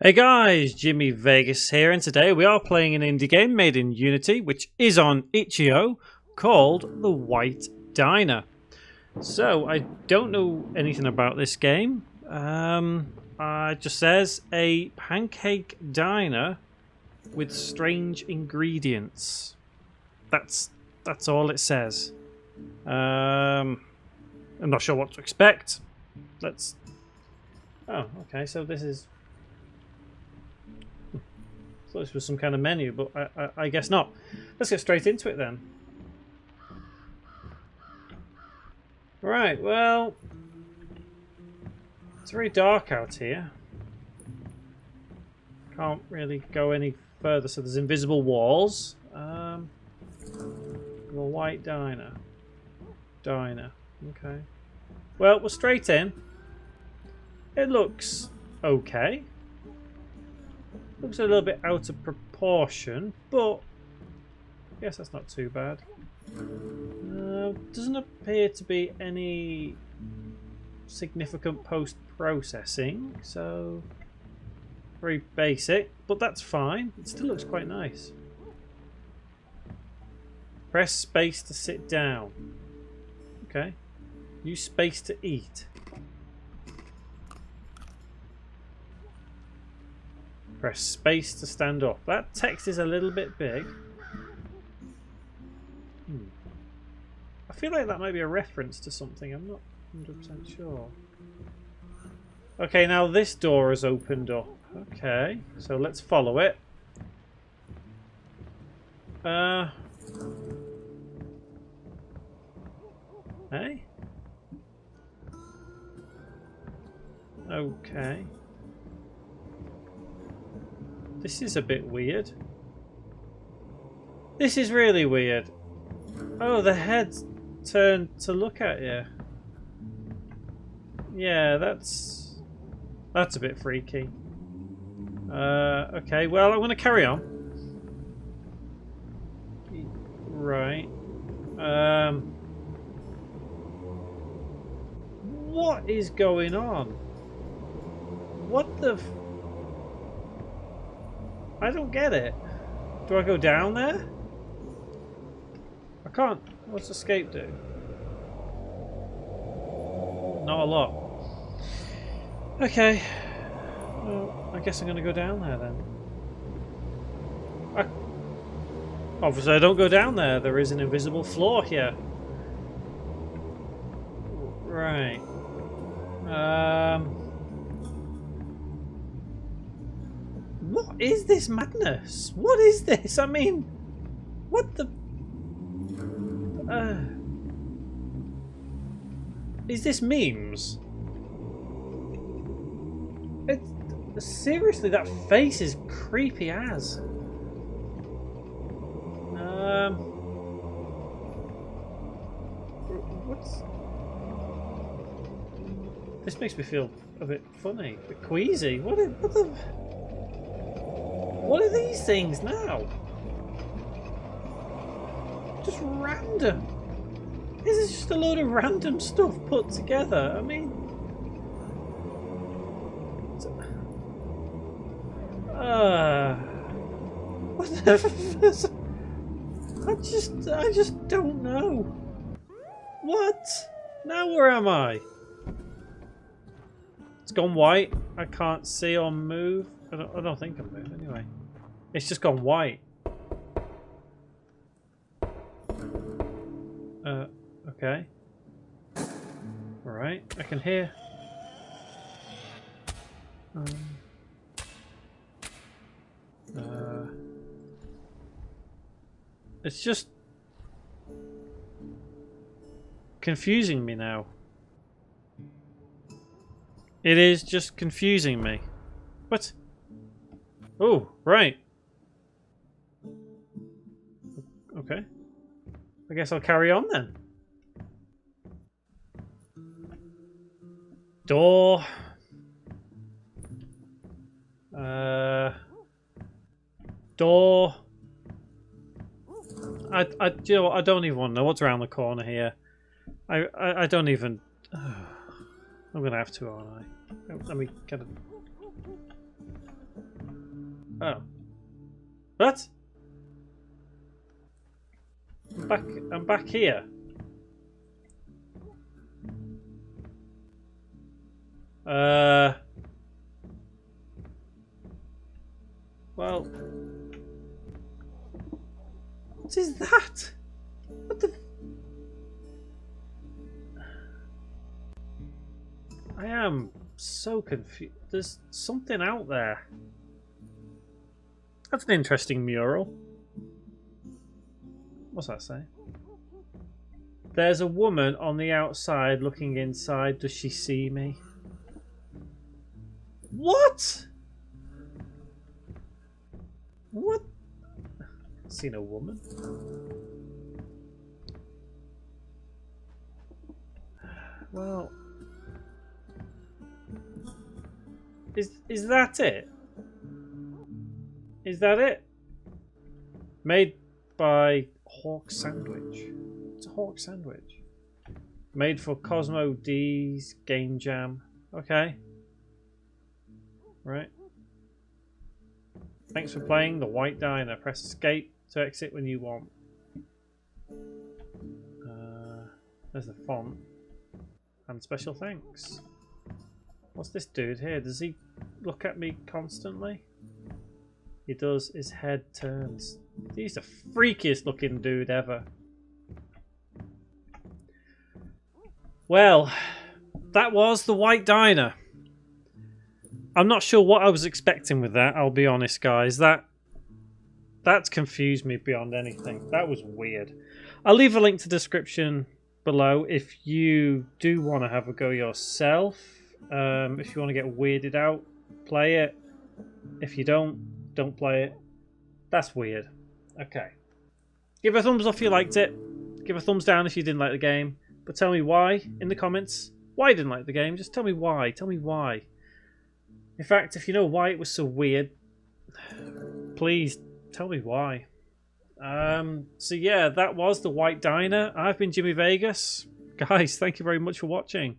Hey guys, Jimmy Vegas here, and today we are playing an indie game made in Unity, which is on itch.io, called The White Diner. So, I don't know anything about this game. It just says a pancake diner with strange ingredients. That's all it says. I'm not sure what to expect. Oh, okay, so this is... I thought this was some kind of menu, but I guess not. Let's get straight into it then. Right, well... It's very dark out here. Can't really go any further, so there's invisible walls. The White Diner. Okay. Well, we're straight in. It looks okay. Looks a little bit out of proportion, but I guess that's not too bad. Doesn't appear to be any significant post-processing, so very basic, but that's fine. It still looks quite nice. Press space to sit down. Okay. Use space to eat. Press space to stand up. That text is a little bit big. I feel like that might be a reference to something. I'm not 100% sure. Okay, now this door has opened up. Okay, so let's follow it. Hey? Okay. This is a bit weird. This is really weird. Oh, the head's turned to look at you. Yeah, that's a bit freaky. Okay, well, I'm going to carry on. Right. What is going on? What the... I don't get it. Do I go down there? I can't. What's escape do? Not a lot. Okay. Well, I guess I'm going to go down there then. Obviously I don't go down there. There is an invisible floor here. Right. What is this madness? What is this? I mean, what the... is this memes? Seriously, that face is creepy as. What's... This makes me feel a bit funny, a bit queasy. What the... What are these things now? Just random. Is this just a load of random stuff put together? I mean... What the... I just don't know. What? Now where am I? It's gone white. I can't see or move. I don't think I'm moving anyway. It's just gone white. Okay. Alright, I can hear. It's just confusing me now. It is just confusing me. What? Oh, right. Okay. I guess I'll carry on then. Door. Door. You know what? I don't even want to know what's around the corner here. I don't even... I'm going to have to, aren't I? Let me kind of... Oh. What? I'm back here. Well, what is that? What the? I am so confused. There's something out there. That's an interesting mural. What's that say? There's a woman on the outside looking inside. Does she see me? What? What? Seen a woman? Well, is that it? Is that it? Made by Hawk Sandwich. It's a Hawk Sandwich. Made for Cosmo D's Game Jam. Okay. Right. Thanks for playing The White Diner. Press escape to exit when you want. There's the font. And special thanks. What's this dude here? Does he look at me constantly? He does. His head turns. He's the freakiest looking dude ever. Well, that was The White Diner. I'm not sure what I was expecting with that, I'll be honest, guys. That's confused me beyond anything. That was weird. I'll leave a link to the description below if you do want to have a go yourself. If you want to get weirded out, play it. If you don't play it. That's weird. Okay. Give a thumbs up if you liked it. Give a thumbs down if you didn't like the game. But tell me why in the comments. Why you didn't like the game. Just tell me why. Tell me why. In fact, if you know why it was so weird, please tell me why. So yeah, that was The White Diner. I've been Jimmy Vegas. Guys, thank you very much for watching.